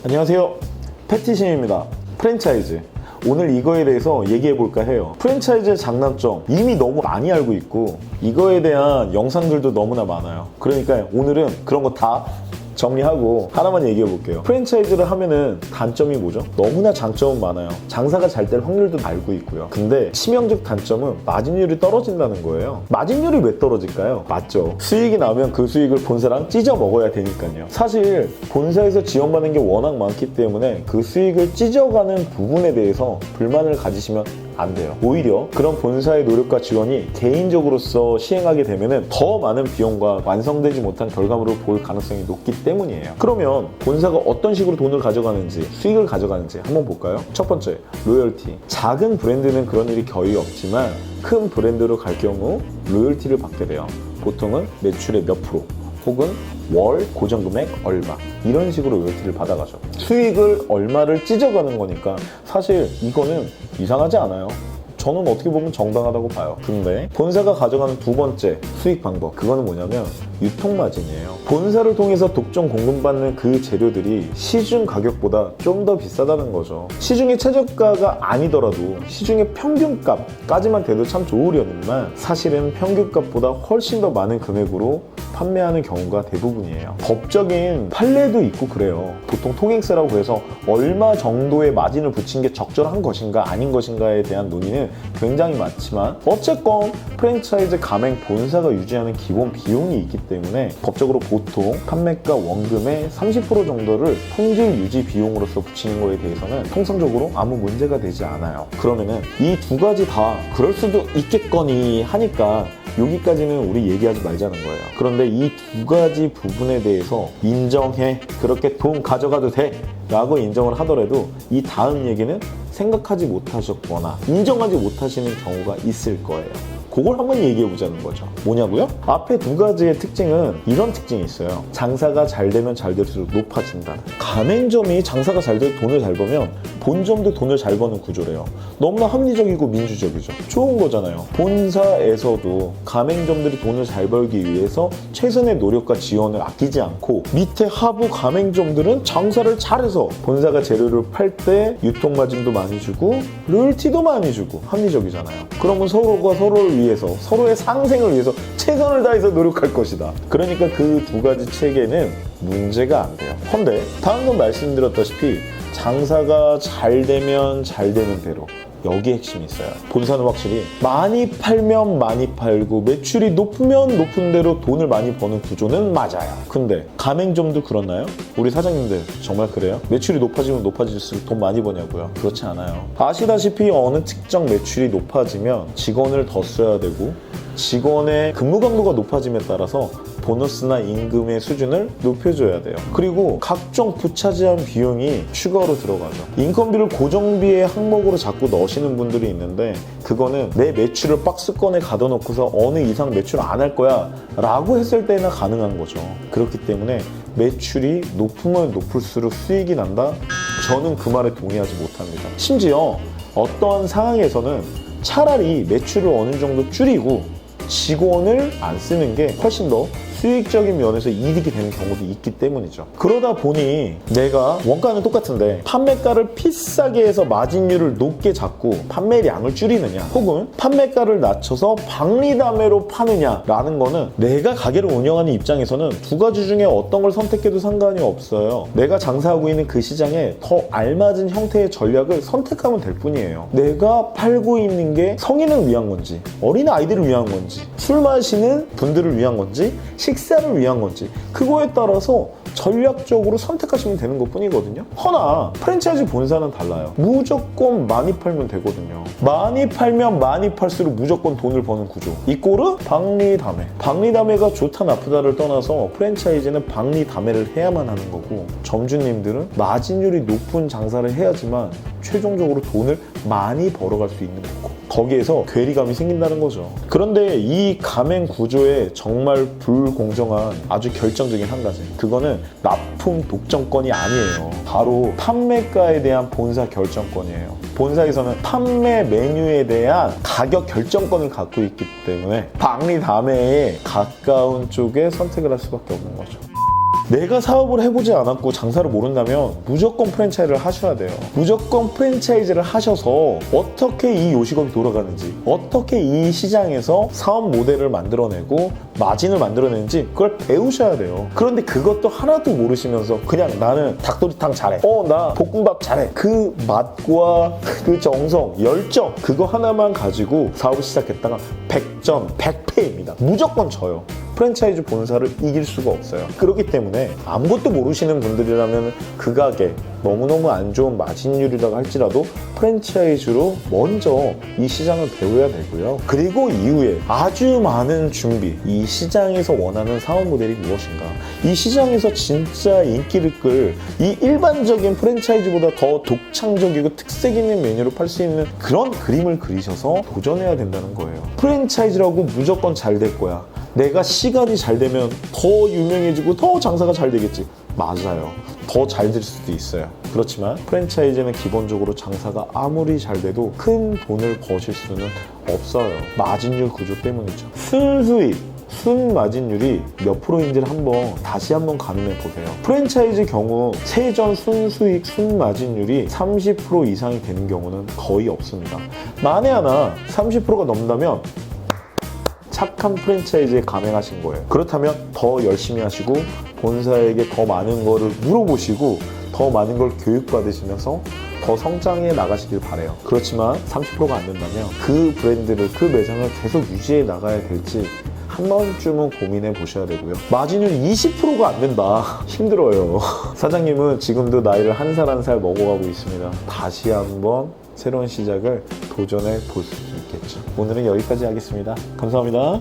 안녕하세요, 패티심입니다. 프랜차이즈, 오늘 이거에 대해서 얘기해 볼까 해요. 프랜차이즈의 장단점 이미 너무 많이 알고 있고 이거에 대한 영상들도 너무나 많아요. 그러니까 오늘은 그런 거 다 정리하고 하나만 얘기해 볼게요. 프랜차이즈를 하면은 단점이 뭐죠? 너무나 장점은 많아요. 장사가 잘 될 확률도 알고 있고요. 근데 치명적 단점은 마진율이 떨어진다는 거예요. 마진율이 왜 떨어질까요? 맞죠. 수익이 나면 그 수익을 본사랑 찢어 먹어야 되니까요. 사실 본사에서 지원받는 게 워낙 많기 때문에 그 수익을 찢어가는 부분에 대해서 불만을 가지시면 안 돼요. 오히려 그런 본사의 노력과 지원이 개인적으로서 시행하게 되면 더 많은 비용과 완성되지 못한 결과물을 볼 가능성이 높기 때문이에요. 그러면 본사가 어떤 식으로 돈을 가져가는지, 수익을 가져가는지 한번 볼까요? 첫 번째, 로열티. 작은 브랜드는 그런 일이 거의 없지만 큰 브랜드로 갈 경우 로열티를 받게 돼요. 보통은 매출의 몇 프로 혹은 월 고정금액 얼마, 이런 식으로 로열티를 받아가죠. 수익을 얼마를 찢어가는 거니까 사실 이거는 이상하지 않아요. 저는 어떻게 보면 정당하다고 봐요. 근데 본사가 가져가는 두 번째 수익 방법, 그거는 뭐냐면 유통마진이에요. 본사를 통해서 독점 공급받는 그 재료들이 시중 가격보다 좀 더 비싸다는 거죠. 시중의 최저가가 아니더라도 시중의 평균값까지만 돼도 참 좋으려니만 사실은 평균값보다 훨씬 더 많은 금액으로 판매하는 경우가 대부분이에요. 법적인 판례도 있고 그래요. 보통 통행세라고 해서 얼마 정도의 마진을 붙인 게 적절한 것인가 아닌 것인가에 대한 논의는 굉장히 많지만 어쨌건 프랜차이즈 가맹 본사가 유지하는 기본 비용이 있기 때문에 법적으로 보통 판매가 원금의 30% 정도를 품질 유지 비용으로서 붙이는 거에 대해서는 통상적으로 아무 문제가 되지 않아요. 그러면은 이 두 가지 다 그럴 수도 있겠거니 하니까 여기까지는 우리 얘기하지 말자는 거예요. 그런데 이 두 가지 부분에 대해서 인정해, 그렇게 돈 가져가도 돼 라고 인정을 하더라도 이 다음 얘기는 생각하지 못하셨거나 인정하지 못하시는 경우가 있을 거예요. 그걸 한번 얘기해 보자는 거죠. 뭐냐고요? 앞에 두 가지의 특징은 이런 특징이 있어요. 장사가 잘 되면 잘 될수록 높아진다. 가맹점이 장사가 잘 돼서 돈을 잘 벌면 본점도 돈을 잘 버는 구조래요. 너무나 합리적이고 민주적이죠. 좋은 거잖아요. 본사에서도 가맹점들이 돈을 잘 벌기 위해서 최선의 노력과 지원을 아끼지 않고 밑에 하부 가맹점들은 장사를 잘해서 본사가 재료를 팔 때 유통마진도 많이 주고 로열티도 많이 주고 합리적이잖아요. 그러면 서로가 서로를 위해서, 서로의 상생을 위해서 최선을 다해서 노력할 것이다. 그러니까 그 두 가지 체계는 문제가 안 돼요. 헌데 방금 말씀드렸다시피 장사가 잘 되면 잘 되는 대로 여기 핵심이 있어요. 본사는 확실히 많이 팔면 많이 팔고 매출이 높으면 높은 대로 돈을 많이 버는 구조는 맞아요. 근데 가맹점도 그렇나요? 우리 사장님들 정말 그래요? 매출이 높아지면 높아질수록 돈 많이 버냐고요? 그렇지 않아요. 아시다시피 어느 특정 매출이 높아지면 직원을 더 써야 되고 직원의 근무 강도가 높아짐에 따라서 보너스나 임금의 수준을 높여줘야 돼요. 그리고 각종 부차지한 비용이 추가로 들어가죠. 인건비를 고정비의 항목으로 자꾸 넣으시는 분들이 있는데 그거는 내 매출을 박스권에 가둬놓고서 어느 이상 매출 안 할 거야 라고 했을 때나 가능한 거죠. 그렇기 때문에 매출이 높으면 높을수록 수익이 난다? 저는 그 말에 동의하지 못합니다. 심지어 어떠한 상황에서는 차라리 매출을 어느 정도 줄이고 직원을 안 쓰는 게 훨씬 더 수익적인 면에서 이득이 되는 경우도 있기 때문이죠. 그러다 보니 내가 원가는 똑같은데 판매가를 비싸게 해서 마진율을 높게 잡고 판매량을 줄이느냐 혹은 판매가를 낮춰서 박리담회로 파느냐 라는 거는 내가 가게를 운영하는 입장에서는 두 가지 중에 어떤 걸 선택해도 상관이 없어요. 내가 장사하고 있는 그 시장에 더 알맞은 형태의 전략을 선택하면 될 뿐이에요. 내가 팔고 있는 게 성인을 위한 건지 어린 아이들을 위한 건지 술 마시는 분들을 위한 건지 식사를 위한 건지 그거에 따라서 전략적으로 선택하시면 되는 것 뿐이거든요. 허나 프랜차이즈 본사는 달라요. 무조건 많이 팔면 되거든요. 많이 팔면 많이 팔수록 무조건 돈을 버는 구조. 이 꼴은 박리담회. 박리담회가 좋다 나쁘다를 떠나서 프랜차이즈는 박리담회를 해야만 하는 거고 점주님들은 마진율이 높은 장사를 해야지만 최종적으로 돈을 많이 벌어갈 수 있는 거고 거기에서 괴리감이 생긴다는 거죠. 그런데 이 가맹 구조에 정말 불공정한 아주 결정적인 한 가지, 그거는 납품 독점권이 아니에요. 바로 판매가에 대한 본사 결정권이에요. 본사에서는 판매 메뉴에 대한 가격 결정권을 갖고 있기 때문에 박리담회에 가까운 쪽에 선택을 할 수밖에 없는 거죠. 내가 사업을 해보지 않았고 장사를 모른다면 무조건 프랜차이즈를 하셔야 돼요. 무조건 프랜차이즈를 하셔서 어떻게 이 요식업이 돌아가는지, 어떻게 이 시장에서 사업 모델을 만들어내고 마진을 만들어내는지 그걸 배우셔야 돼요. 그런데 그것도 하나도 모르시면서 그냥 나는 닭도리탕 잘해, 나 볶음밥 잘해, 그 맛과 그 정성, 열정 그거 하나만 가지고 사업을 시작했다가 100점, 100패입니다. 무조건 져요. 프랜차이즈 본사를 이길 수가 없어요. 그렇기 때문에 아무것도 모르시는 분들이라면 그 가게 너무너무 안 좋은 마진율이라고 할지라도 프랜차이즈로 먼저 이 시장을 배워야 되고요. 그리고 이후에 아주 많은 준비, 이 시장에서 원하는 사업 모델이 무엇인가, 이 시장에서 진짜 인기를 끌 이 일반적인 프랜차이즈보다 더 독창적이고 특색 있는 메뉴로 팔 수 있는 그런 그림을 그리셔서 도전해야 된다는 거예요. 프랜차이즈라고 무조건 잘 될 거야, 내가 시간이 잘 되면 더 유명해지고 더 장사가 잘 되겠지. 맞아요. 더 잘 될 수도 있어요. 그렇지만 프랜차이즈는 기본적으로 장사가 아무리 잘 돼도 큰 돈을 버실 수는 없어요. 마진율 구조 때문이죠. 순수익, 순마진율이 몇 프로인지를 다시 한번 가늠해 보세요. 프랜차이즈 경우 세전 순수익, 순마진율이 30% 이상이 되는 경우는 거의 없습니다. 만에 하나 30%가 넘는다면 착한 프랜차이즈에 감행하신 거예요. 그렇다면 더 열심히 하시고 본사에게 더 많은 거를 물어보시고 더 많은 걸 교육받으시면서 더 성장해 나가시길 바래요. 그렇지만 30%가 안 된다면 그 브랜드를, 그 매장을 계속 유지해 나가야 될지 한 번쯤은 고민해 보셔야 되고요. 마진율 20%가 안 된다. 힘들어요. 사장님은 지금도 나이를 한 살 한 살 먹어가고 있습니다. 다시 한번 새로운 시작을 도전해 볼 수 있겠죠. 오늘은 여기까지 하겠습니다. 감사합니다.